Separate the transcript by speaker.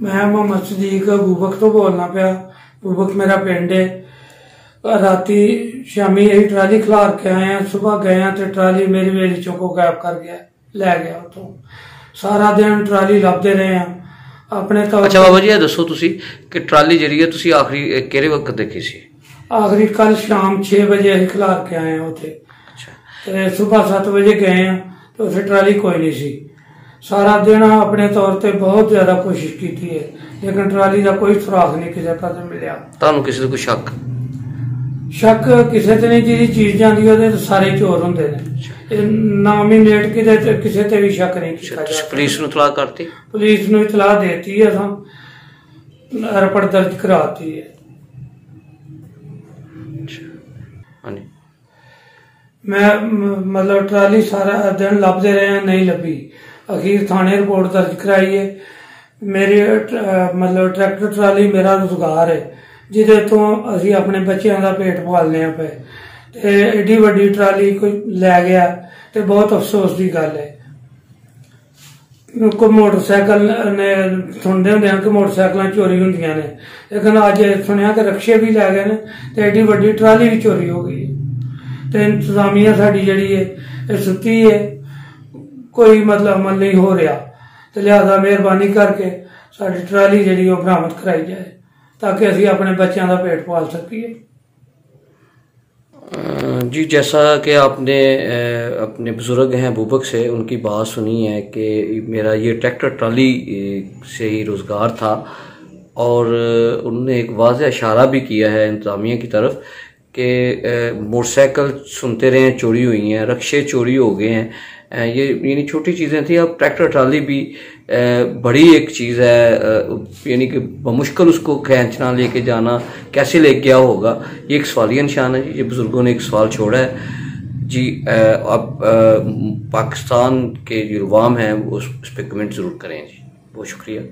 Speaker 1: मैं मोहम्मद सदीक बूबक तो बोलना पाया। बूबक मेरा पिंड है। राती शामी यही ट्राली खिलार के आए हैं, सुबह गए हैं तो ट्राली मेरी मेरी चौको गैप कर गया, लै गया उतो। सारा दिन ट्राली लभदे रहे हैं अपने तौर।
Speaker 2: अच्छा बाबा जी ये दसो तुसी कि ट्राली जी है तुसी आखिरी केरे वक्त देखी सी?
Speaker 1: आखिरी कल शाम 6 बजे अं खिलार के आए हैं उथे।
Speaker 2: अच्छा।
Speaker 1: सुबह 7 बजे गए हैं तो उसे ट्राली कोई नहीं सी। सारा दिन अपने तौर पर बहुत ज्यादा कोशिश की है, लेकिन ट्राली का कोई सुराख नहीं किसी पास मिलया।
Speaker 2: तुहानू किसी कोई शक
Speaker 1: किसी ते नहीं, जी चीज जाती है सारे चोर होंगे ने। नाम ही नेट किसी ते भी शक नहीं किया।
Speaker 2: पुलिस नूं इतलाह करती?
Speaker 1: पुलिस नूं इतलाह देती है, रिपोर्ट दर्ज कराती है। मैं मतलब ट्राली सारा दिन लभदे रहे हैं, नहीं लभी। अखीर थाने रिपोर्ट दर्ज कराई है। मेरी मतलब ट्रैक्टर ट्राली मेरा रोजगार है, जिदे तो असी अपने बच्चों का पेट पालने पे, ते एडी वड्डी ट्राली कोई लै गया तो बहुत अफसोस की गल है। कोई मोटरसाइकिल ने सुनते होंगे कि मोटरसाइकिल चोरी होंदियां ने, लेकिन अज सुनिया कि रक्शे भी लै गए तो एडी वड्डी ट्राली भी चोरी हो गई। तो इंतजामिया साडी जिहड़ी है सुती है, कोई मतलब अमल नहीं हो रहा। तो लिहाजा मेहरबानी करके साडी ट्राली जिहड़ी वो बरामद कराई जाए ताकि असी अपने बच्चों का पेट पाल सकिए।
Speaker 2: जी जैसा कि आपने अपने बुजुर्ग हैं बूबक से उनकी बात सुनी है कि मेरा ये ट्रैक्टर ट्राली से ही रोज़गार था, और उन्होंने एक वाज़ेह इशारा भी किया है इंतज़ामिया की तरफ कि मोटरसाइकिल सुनते रहे हैं चोरी हुई हैं, रक्शे चोरी हो गए हैं। ये यानी छोटी चीज़ें थी, अब ट्रैक्टर ट्राली भी बड़ी एक चीज़ है, यानी कि बमुश्किल उसको खींचना लेके जाना, कैसे ले गया होगा, ये एक सवालिया निशान है जी। ये बुजुर्गों ने एक सवाल छोड़ा है जी। अब पाकिस्तान के जो अवाम हैं वो उस पर कमेंट ज़रूर करें जी। बहुत शुक्रिया।